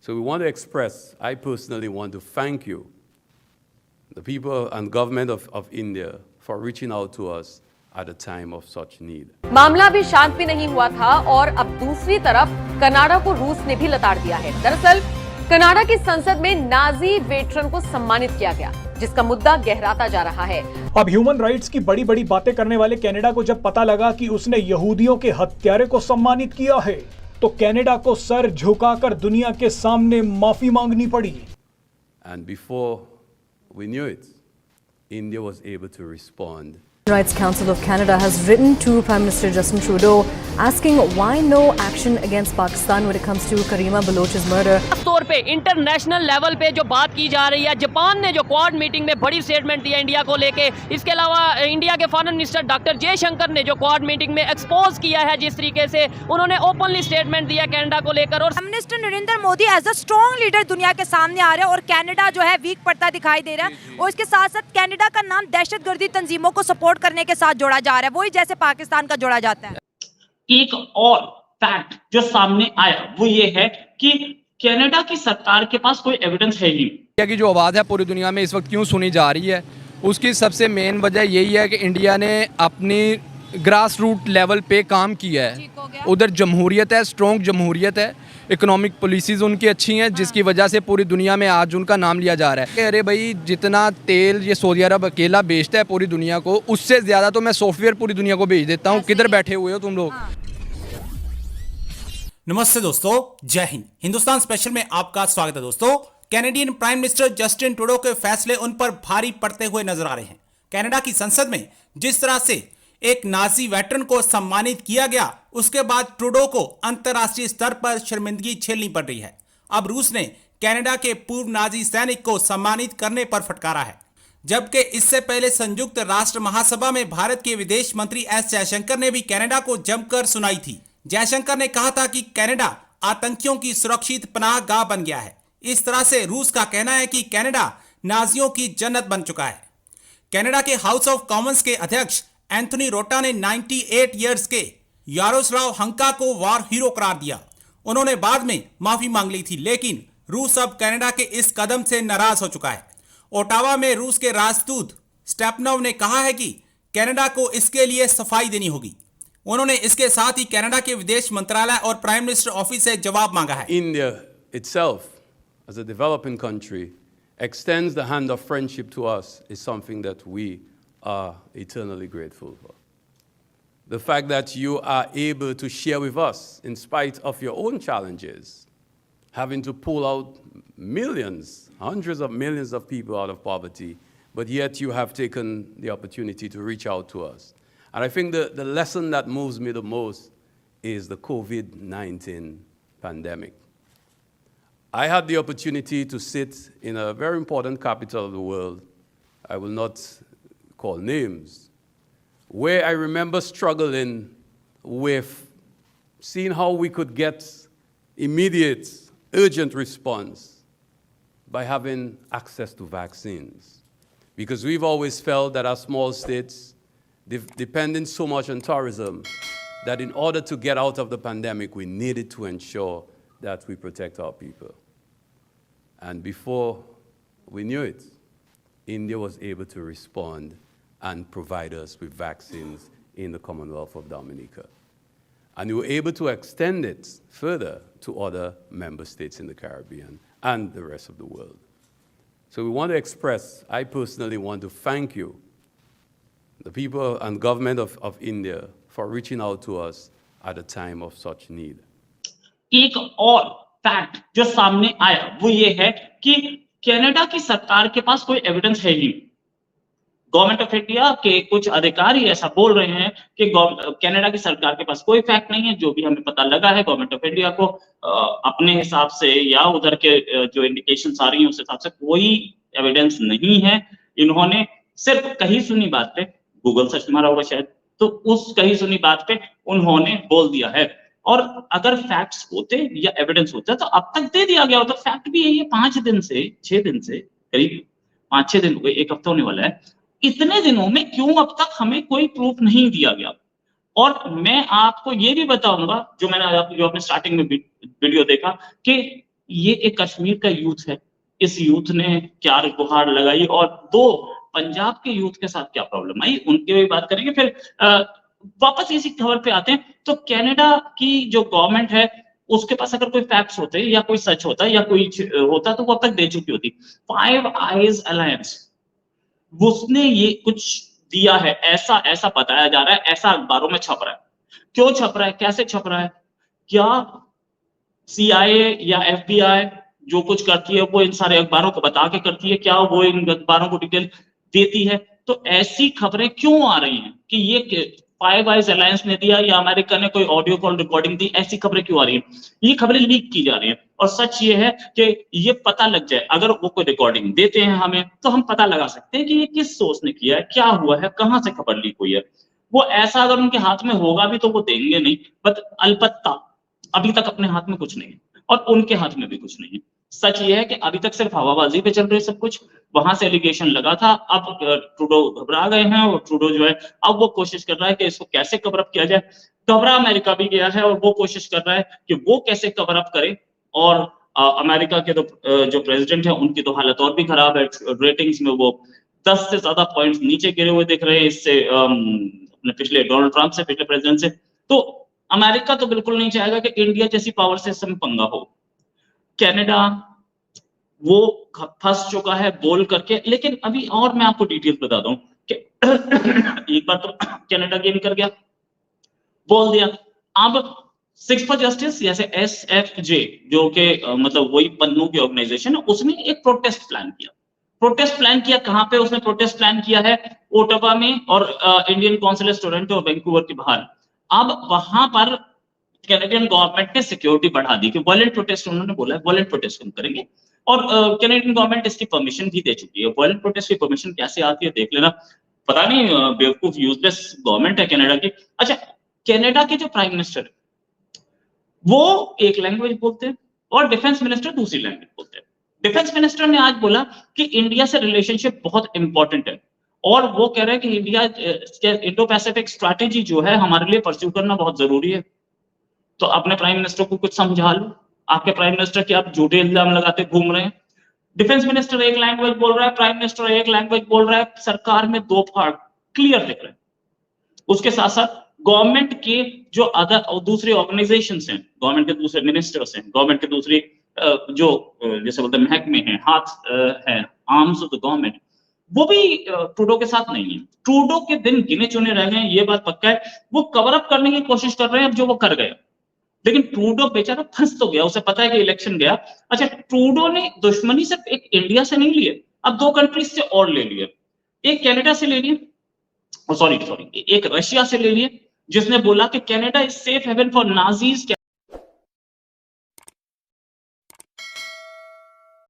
So we want to express, I personally want to thank you, the people and government of India, for reaching out to us at a time of such need. मामला भी शांत भी नहीं हुआ था और अब दूसरी तरफ कनाडा को रूस ने भी लताड़ दिया है। दरअसल कनाडा की संसद में नाजी वेटरन को सम्मानित किया गया, जिसका मुद्दा गहराता जा रहा है। अब ह्यूमन राइट्स की बड़ी बड़ी बातें करने वाले कनाडा को जब पता लगा कि उसने यहूदियों के हत्यारे को सम्मानित किया है, तो कनाडा को सर झुकाकर दुनिया के सामने माफी मांगनी पड़ी। And before we knew it, India was able to respond. Rights Council of Canada has written to Prime Minister Justin Trudeau asking why no action against Pakistan when it comes to Karima Baloch's murder. तौर पे international level पे जो बात की जा रही है, Japan ने जो क्वाड मीटिंग में बड़ी स्टेटमेंट दिया इंडिया को लेके, इसके अलावा इंडिया के फॉरेन मिनिस्टर डॉक्टर जयशंकर ने जो क्वाड मीटिंग में एक्सपोज किया है, जिस तरीके से उन्होंने ओपनली स्टेटमेंट दिया कनाडा को लेकर। और prime minister Narendra Modi as a strong leader दुनिया के सामने आ रहे हैं और कनाडा जो है वीक पड़ता दिखाई दे रहा है, और इसके साथ साथ कनाडा का नाम दहशतगर्दी तंजीमों को सपोर्ट करने के साथ जोड़ा जा रहा है, वही जैसे पाकिस्तान का जोड़ा जाता है। एक और फैक्ट जो सामने आया वो ये है कि कनाडा की सरकार के पास कोई एविडेंस है ही। इंडिया की जो आवाज़ है पूरी दुनिया में इस वक्त क्यों सुनी जा रही है, उसकी सबसे मेन वजह यही है कि इंडिया ने अपनी ग्रास रूट लेवल पे काम किया है। उधर जमहूरियत है, स्ट्रॉन्ग जमहूरियत है, इकोनॉमिक पॉलिसीज़ उनकी अच्छी हैं, जिसकी वजह से पूरी दुनिया में आज उनका नाम लिया जा रहा है कि अरे भाई जितना तेल ये सऊदी अरब अकेला बेचता है पूरी दुनिया को, उससे ज़्यादा तो मैं सॉफ्टवेयर पूरी दुनिया को बेच देता हूँ। किधर बैठे हुए हो तुम लोग। नमस्ते दोस्तों, जय हिंद। हिंदुस्तान स्पेशल में आपका स्वागत है दोस्तों। Canadian prime minister Justin Trudeau के फैसले उन पर भारी पड़ते हुए नजर आ रहे हैं। कनाडा की संसद में जिस तरह से एक नाजी वेटरन को सम्मानित किया गया, उसके बाद ट्रूडो को अंतर्राष्ट्रीय स्तर पर शर्मिंदगी झेलनी पड़ रही है। अब रूस ने कनाडा के पूर्व नाजी सैनिक को सम्मानित करने पर फटकारा है, जबकि इससे पहले संयुक्त राष्ट्र महासभा में भारत के विदेश मंत्री एस जयशंकर ने भी कनाडा को जमकर सुनाई थी। जयशंकर ने कहा था कि कनाडा आतंकियों की सुरक्षित पनाहगाह बन गया है। इस तरह से रूस का कहना है कि कनाडा नाजियों की जन्नत बन चुका है। कनाडा के हाउस ऑफ कॉमन्स के अध्यक्ष एंथनी रोटा ने 98 इयर्स के यारोस्लाव हंका को वॉर हीरो करार दिया। उन्होंने बाद में माफी मांग ली थी, लेकिन रूस अब कनाडा के इस कदम से नाराज हो चुका है। ओटावा में रूस के राजदूत स्टेपनोव ने कहा है कि कनाडा को इसके लिए सफाई देनी होगी। उन्होंने इसके साथ ही कनाडा के विदेश मंत्रालय और प्राइम मिनिस्टर ऑफिस से जवाब मांगा है। India itself, as a developing country, extends the hand of friendship to us is something that we are eternally grateful for. The fact that you are able to share with us, in spite of your own challenges, having to pull out millions, hundreds of millions of people out of poverty, but yet you have taken the opportunity to reach out to us. And I think the lesson that moves me the most is the COVID-19 pandemic. I had the opportunity to sit in a very important capital of the world, I will not call names, where I remember struggling with seeing how we could get immediate, urgent response by having access to vaccines. Because we've always felt that our small states, depending so much on tourism, that in order to get out of the pandemic, we needed to ensure that we protect our people. And before we knew it, India was able to respond and provide us with vaccines in the Commonwealth of Dominica. And we were able to extend it further to other member states in the Caribbean and the rest of the world. So we want to express, I personally want to thank you, the people and government of India, for reaching out to us at a time of such need. एक और fact जो सामने आया वो ये है कि Canada की सरकार के पास कोई एविडेंस है ही। गवर्नमेंट ऑफ इंडिया के कुछ अधिकारी ऐसा बोल रहे हैं कि कनाडा की सरकार के पास कोई फैक्ट नहीं है। जो भी हमें पता लगा है, गवर्नमेंट ऑफ इंडिया को अपने हिसाब से या उधर के जो इंडिकेशंस आ रही हैं उस हिसाब से कोई एविडेंस नहीं है। इन्होंने सिर्फ कही सुनी बात पे, गूगल सर्च मारा होगा शायद, तो उस कही सुनी बात पे उन्होंने बोल दिया है। और अगर फैक्ट्स होते या एविडेंस होता तो अब तक दे दिया गया होता। फैक्ट भी यही है, 5 दिन से 6 दिन से करीब 5-6 दिन हो गए, 1 हफ्ता होने वाला है। इतने दिनों में क्यों अब तक हमें कोई प्रूफ नहीं दिया गया? और मैं आपको ये भी बताऊंगा, जो मैंने जो आपने स्टार्टिंग में वीडियो देखा, कि ये एक कश्मीर का यूथ है, इस यूथ ने क्या गुहार लगाई और दो पंजाब के यूथ के साथ क्या प्रॉब्लम आई, उनके भी बात करेंगे। फिर वापस इसी खबर पे आते हैं। तो कनाडा की जो गवर्नमेंट है उसके पास अगर कोई फैक्ट्स होते या कोई सच होता या कोई होता तो वो अब तक दे चुकी होती। फाइव आइज अलायंस, उसने ये कुछ दिया है, ऐसा ऐसा बताया जा रहा है, ऐसा अखबारों में छप रहा है। क्यों छप रहा है, कैसे छप रहा है, क्या CIA या FBI जो कुछ करती है वो इन सारे अखबारों को बता के करती है, क्या वो इन अखबारों को डिटेल देती है? तो ऐसी खबरें क्यों आ रही हैं कि ये फाइव आइज अलायंस ने दिया या अमेरिका ने कोई ऑडियो कॉल रिकॉर्डिंग दी, ऐसी खबरें क्यों आ रही हैं? ये खबरें लीक की जा रही हैं और सच ये है कि ये पता लग जाए, अगर वो कोई रिकॉर्डिंग देते हैं हमें तो हम पता लगा सकते हैं कि ये किस सोर्स ने किया है, क्या हुआ है, कहां से खबर लीक हुई है। वो ऐसा अगर उनके हाथ में होगा भी तो वो देंगे नहीं, बट अलबत्ता अभी तक अपने हाथ में कुछ नहीं है और उनके हाथ में भी कुछ नहीं है। सच ये है कि अभी तक सिर्फ हवाबाजी पे चल रही है सब कुछ। वहां से एलिगेशन लगा था, अब ट्रूडो घबरा गए हैं और ट्रूडो जो है अब वो कोशिश कर रहा है कि इसको कैसे कवर अप किया जाए। घबरा अमेरिका भी गया है और वो कोशिश कर रहा है कि वो कैसे कवर अप करे। और अमेरिका के जो प्रेसिडेंट है उनकी तो हालत और भी खराब है, रेटिंग्स में वो 10 से ज्यादा पॉइंट्स नीचे गिरे हुए दिख रहे हैं इससे, अपने पिछले डोनाल्ड ट्रंप से, पिछले प्रेसिडेंट से। तो अमेरिका तो बिल्कुल नहीं चाहेगा कि इंडिया जैसी पावर से इसमें पंगा हो। कनाडा वो फंस चुका है बोल करके, लेकिन अभी और मैं आपको डिटेल बता दूं कि एक बार तो कनाडा गेम कर गया, बोल दिया। अब सिक्स फॉर जस्टिस जैसे SFJ जो कि मतलब वही पन्नू की ऑर्गेनाइजेशन है, उसने एक प्रोटेस्ट प्लान किया। प्रोटेस्ट प्लान किया कहां पे? उसने प्रोटेस्ट प्लान किया है ओटावा में और इंडियन कॉन्सुलेट टोरंटो और वैंकूवर के बाहर। अब वहां पर कैनेडियन गवर्नमेंट ने सिक्योरिटी बढ़ा दी कि वायलेंट प्रोटेस्ट, उन्होंने बोला है वायलेंट प्रोटेस्ट हम करेंगे और कैनेडियन गवर्नमेंट इसकी परमिशन भी दे चुकी है। वायलेंट प्रोटेस्ट की परमिशन कैसे आती है देख लेना, पता नहीं बेवकूफ यूजलेस गवर्नमेंट है कनाडा की। अच्छा, कनाडा के जो प्राइम मिनिस्टर है वो एक लैंग्वेज बोलते हैं और डिफेंस मिनिस्टर दूसरी लैंग्वेज बोलते हैं। डिफेंस मिनिस्टर ने आज बोला कि इंडिया से रिलेशनशिप बहुत इंपॉर्टेंट है और वो कह रहे हैं कि इंडिया इंडो पैसिफिक स्ट्रैटेजी जो है हमारे लिए परस्यू करना बहुत जरूरी है। तो अपने प्राइम मिनिस्टर को कुछ समझा लो, आपके प्राइम मिनिस्टर की आप झूठे इल्जाम लगाते घूम रहे हैं। डिफेंस मिनिस्टर एक लैंग्वेज बोल रहा है, प्राइम मिनिस्टर एक लैंग्वेज बोल रहा है, सरकार में दो फाड़ क्लियर दिख रहे हैं। उसके साथ साथ गवर्नमेंट के जो अदर दूसरे ऑर्गेनाइजेशंस हैं, गवर्नमेंट के दूसरे मिनिस्टर्स हैं, गवर्नमेंट के दूसरे जो जैसे बोलते हैं महकमे हैं, हाथ है, आर्म्स ऑफ द गवर्नमेंट, वो भी ट्रूडो के साथ नहीं है। ट्रूडो के दिन गिने चुने रह गए, ये बात पक्का है। वो कवर अप करने की कोशिश कर रहे हैं अब जो वो कर गए, लेकिन ट्रूडो बेचारा फंस तो गया, उसे पता है कि इलेक्शन गया। अच्छा, ट्रूडो ने दुश्मनी सिर्फ एक इंडिया से नहीं लिए, अब दो कंट्रीज से और ले लिए। एक कनाडा से ले लिए, सॉरी एक रशिया से ले लिए, जिसने बोला कि Canada is safe haven for Nazis.